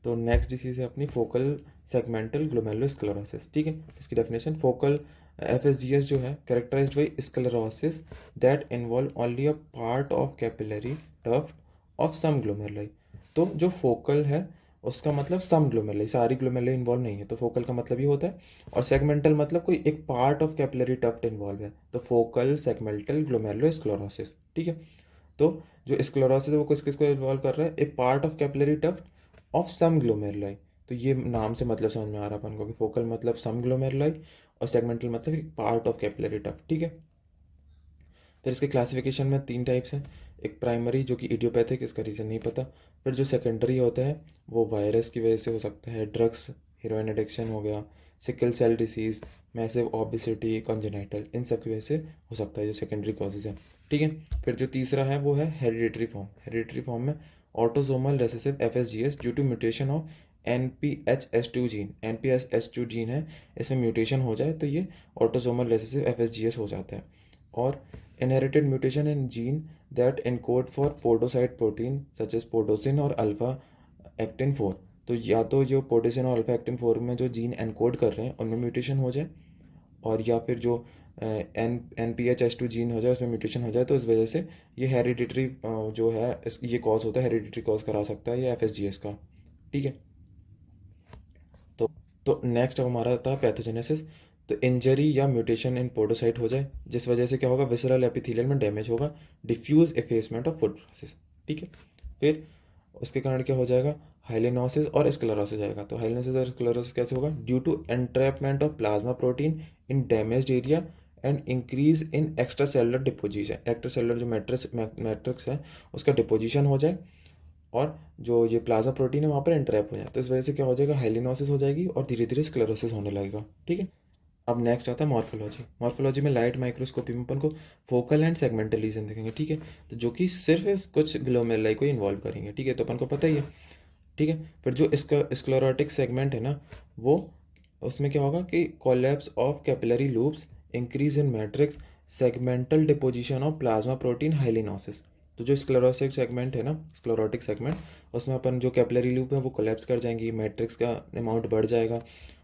तो next disease है अपनी फोकल सेगमेंटल ग्लोमेरुलोस्क्लेरोसिस। ठीक है, इसकी डेफिनेशन फोकल FSGS जो है characterized by sclerosis that involve only a part of capillary tuft of some glomeruli. तो जो फोकल है उसका मतलब सम ग्लोमेरुलाई, सारी ग्लोमेरुलाई इन्वॉल्व नहीं है, तो फोकल का मतलब ये होता है। और सेगमेंटल मतलब कोई एक part of capillary tuft involve है, तो फोकल सेगमेंटल ग्लोमेरुलोस्क्लेरोसिस। ठीक है, तो जो स्क्लेरोसिस है वो किस किस को इन्वॉल्व कर रहा है, a part of capillary tuft of some glomeruli. तो ये नाम से मतलब समझ में आ रहा है अपन को कि फोकल मतलब सम ग्लोमेरुलाई और सेगमेंटल मतलब एक पार्ट ऑफ कैपिलरी टफ्ट। ठीक है, फिर इसके क्लासिफिकेशन में 3 टाइप्स हैं। एक प्राइमरी जो कि इडियोपैथिक, इसका रीज़न नहीं पता। फिर जो सेकेंडरी होता है वो वायरस की वजह से हो सकता है, ड्रग्स, हीरोइन एडिक्शन हो गया, sickle cell disease, massive obesity, congenital, इन सब की वजह से हो सकता है जो सेकेंडरी कॉजेज़ हैं। ठीक है, फिर जो तीसरा है वो है हेरिडिटरी फॉर्म। हेरिडिटरी फॉर्म में autosomal recessive FSGS due to mutation of NPHS2 gene. NPHS2 gene है, इसमें म्यूटेशन हो जाए तो ये ऑटोसोमल रेसेसिव FSGS हो जाता है। और inherited mutation in gene that encode for podocyte protein such as पोडोसिन और अल्फा एक्टिन 4। तो या तो जो पोडोसिन और अल्फा एक्टिन 4 में जो जीन एनकोड कर रहे हैं उनमें म्यूटेशन हो जाए, और या फिर जो NPHS2 जीन हो जाए उसमें म्यूटेशन हो जाए, तो इस वजह से ये हेरिडिटरी जो है ये कॉज होता है, हेरिडिटरी कॉज करा सकता है ये FSGS का। ठीक है, तो नेक्स्ट अब हमारा था पैथोजेनेसिस। तो इंजरी या म्यूटेशन इन पोडोसाइट हो जाए जिस वजह से क्या होगा, विसरल एपिथेलियल में डैमेज होगा, diffuse effacement of foot process. ठीक है, फिर उसके कारण क्या हो जाएगा, हाइलिनोसिस और स्क्लेरोसिस आएगा। तो हाइलिनोसिस और स्क्लेरोसिस कैसे होगा, due to entrapment of plasma protein in damaged area and increase in extracellular deposition. Extracellular जो मैट्रिक्स है उसका डिपोजिशन हो जाए, और जो ये प्लाज्मा प्रोटीन है वहाँ पर एंट्रैप हो जाए, तो इस वजह से क्या हो जाएगा, हाइलिनोसिस हो जाएगी और धीरे धीरे स्क्लेरोसिस होने लगेगा। ठीक है, अब नेक्स्ट आता है मॉर्फोलॉजी। मॉर्फोलॉजी में लाइट माइक्रोस्कोपी में अपन को फोकल एंड सेगमेंटल लीजन देखेंगे। ठीक है, तो जो कि सिर्फ कुछ ग्लोमेरुलाई को इन्वॉल्व करेंगे। ठीक है, तो अपन को पता ही है। ठीक है, फिर जो इसका स्क्लेरोटिक सेगमेंट है ना, वो उसमें क्या होगा कि collapse of capillary loops, increase in matrix, segmental deposition of plasma protein, hyalinosis. तो जो स्क्लेरोसिक सेगमेंट है ना, स्क्लेरोटिक सेगमेंट, उसमें अपन जो कैपिलरी लूप है वो कोलैप्स कर जाएंगी, मैट्रिक्स का अमाउंट बढ़ जाएगा,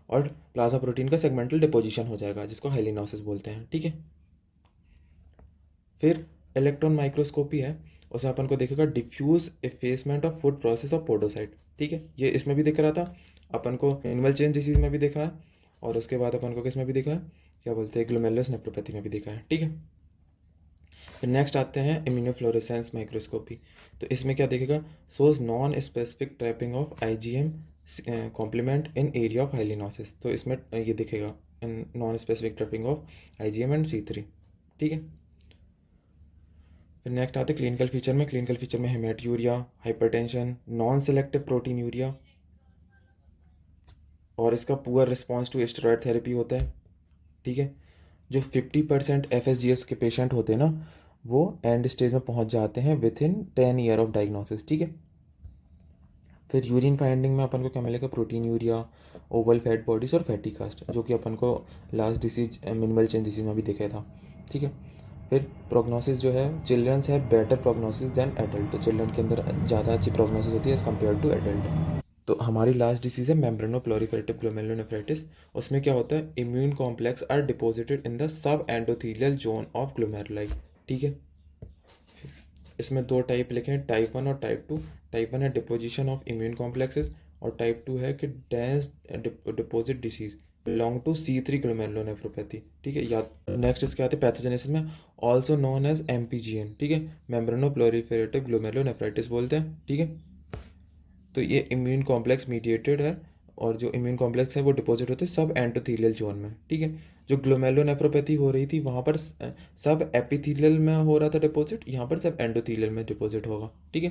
और प्लाज्मा प्रोटीन का सेगमेंटल डिपोजिशन हो जाएगा जिसको हाइलिनोसिस बोलते हैं। ठीक है, फिर इलेक्ट्रॉन माइक्रोस्कोपी है, उसमें अपन को देखेगा diffuse effacement of foot process of podocyte. ठीक है, ये इसमें भी दिख रहा था अपन को, एनिमल चेंज डिसीज में भी देखा है, और उसके बाद अपन को किस में भी दिखा है, क्या बोलते हैं, ग्लोमेरुलस नेफ्रोपैथी में भी दिखा है। ठीक है, फिर नेक्स्ट आते हैं इम्यूनोफ्लोरेसेंस माइक्रोस्कोपी। तो इसमें क्या देखेगा, shows non specific trapping of IgM complement in area of hyalinosis. तो इसमें ये दिखेगा non specific trapping of IgM and C3। ठीक है, फिर नेक्स्ट आते हैं क्लिनिकल फीचर में। क्लिनिकल फीचर में haematuria, hypertension, non selective proteinuria, और इसका poor response to steroid therapy होता है। ठीक है, जो 50% FSGS के पेशेंट होते हैं ना, वो एंड स्टेज में पहुंच जाते हैं with in 10 year of diagnosis. ठीक है, फिर यूरिन फाइंडिंग में अपन को क्या मिलेगा, protein urea, Oval fat bodies और फैटी कास्ट, जो कि अपन को last disease minimal change disease में भी दिखा था। ठीक है, फिर प्रोग्नोसिस जो है, चिल्ड्रंस है बेटर प्रोग्नोसिस देन एडल्ट। तो चिल्ड्रन के अंदर ज़्यादा अच्छी प्रोग्नोसिस होती है एज़ कम्पेयर टू एडल्ट। तो हमारी लास्ट डिसीज़ है मेम्ब्रेनो प्लोरीफेरेटिव ग्लोमेरुलोनेफ्राइटिस। उसमें क्या होता है, immune complex are deposited in the subendothelial zone of glomeruli. ठीक है, इसमें 2 टाइप लिखे हैं, टाइप 1 और टाइप 2। टाइप 1 है डिपोजिशन ऑफ इम्यून कॉम्प्लेक्सेस, और टाइप 2 है कि dense deposit disease belong to C3 glomerulonephropathy. ठीक है, या नेक्स्ट इसके आते हैं पैथोजेनेसिस में, ऑल्सो नोन एज MPGN। ठीक है, मेम्ब्रेनो प्लोरीफेरेटिव ग्लोमेरुलोनेफ्राइटिस बोलते हैं। ठीक है, तो ये इम्यून कॉम्प्लेक्स मीडिएटेड है, और जो इम्यून कॉम्प्लेक्स है वो डिपॉजिट होते हैं सब एंडोथेलियल जोन में। ठीक है, जो ग्लोमेरुलोनेफ्रोपैथी हो रही थी वहाँ पर सब एपिथेलियल में हो रहा था डिपॉजिट, यहाँ पर सब एंडोथेलियल में डिपॉजिट होगा। ठीक है,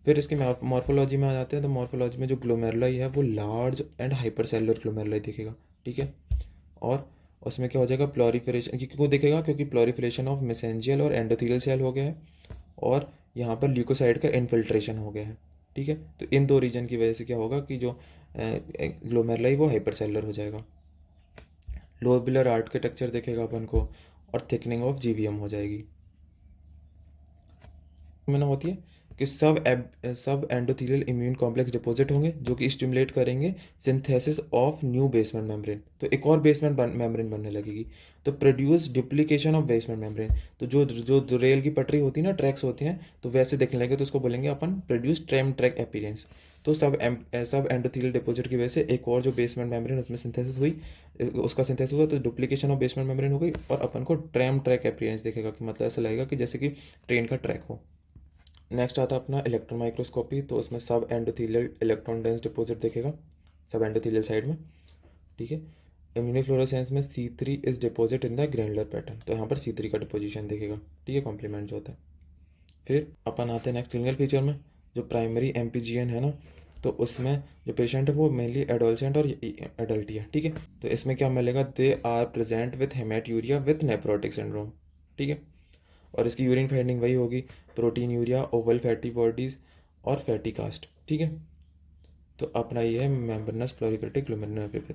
फिर इसके मॉर्फोलॉजी में आ जाते हैं। तो मॉर्फोलॉजी में जो ग्लोमेरुलाई है वो large and hyper cellular glomeruli दिखेगा। ठीक है, और उसमें क्या हो जाएगा, प्लोरीफरेशन क्यों दिखेगा, क्योंकि प्लोरीफरेशन ऑफ मेसेंजियल और एंडोथेलियल सेल हो गया है, और यहाँ पर ल्यूकोसाइड का इन्फिल्ट्रेशन हो गया है। ठीक है, तो इन 2 रीजन की वजह से क्या होगा कि जो ग्लोमेरुलाई वो हाइपर सेलुलर हो जाएगा। लोबुलर आर्किटेक्चर दिखेगा अपन को, और थिकनिंग ऑफ GVM हो जाएगी। में ना होती है कि सब एंडोथेलियल इम्यून कॉम्प्लेक्स डिपॉजिट होंगे जो कि स्टिमुलेट करेंगे synthesis of new basement membrane, तो एक और बेसमेंट मेम्ब्रेन बनने लगेगी। तो produce duplication of basement membrane, तो जो जो रेल की पटरी होती है ना, ट्रैक्स होते हैं, तो वैसे दिखने लगे तो उसको बोलेंगे अपन प्रोड्यूस ट्रैम ट्रैक अपीयरेंस। तो सब एंडोथेलियल डिपॉजिट की वजह से एक और जो बेसमेंट मेम्ब्रेन उसमें सिंथेसिस हुई, उसका सिंथेसिस हुआ, तो डुप्लीकेशन ऑफ बेसमेंट मेम्ब्रेन हो गई और अपन को ट्रैम ट्रैक अपीयरेंस दिखेगा, कि मतलब ऐसा लगेगा कि जैसे कि ट्रेन का ट्रैक हो। नेक्स्ट आता है अपना इलेक्ट्रॉन माइक्रोस्कोपी, तो उसमें सब एंडोथेलियल इलेक्ट्रॉन डेंस डिपॉजिट दिखेगा सब एंडोथेलियल साइड में, ठीक है। इम्यूनोफ्लोरेसेंस में C3 is deposit in the granular pattern, तो यहाँ पर C3 का डिपोजिशन दिखेगा, ठीक है, कॉम्प्लीमेंट जो होता है। फिर अपन आते हैं नेक्स्ट क्लिनिकल फीचर में, जो प्राइमरी MPGN है ना, तो उसमें जो पेशेंट है वो मेनली एडोलसेंट और एडल्ट ही है, ठीक है। तो इसमें क्या मिलेगा, they are present with haematuria with nephrotic syndrome, ठीक है। और इसकी यूरिन फाइंडिंग वही होगी, proteinuria, oval fatty bodies और फैटी कास्ट, ठीक है। तो अपना ये है मेम्ब्रेनस प्लोरिफेरेटिव ग्लोमेरुलोनेफ्रोपैथी।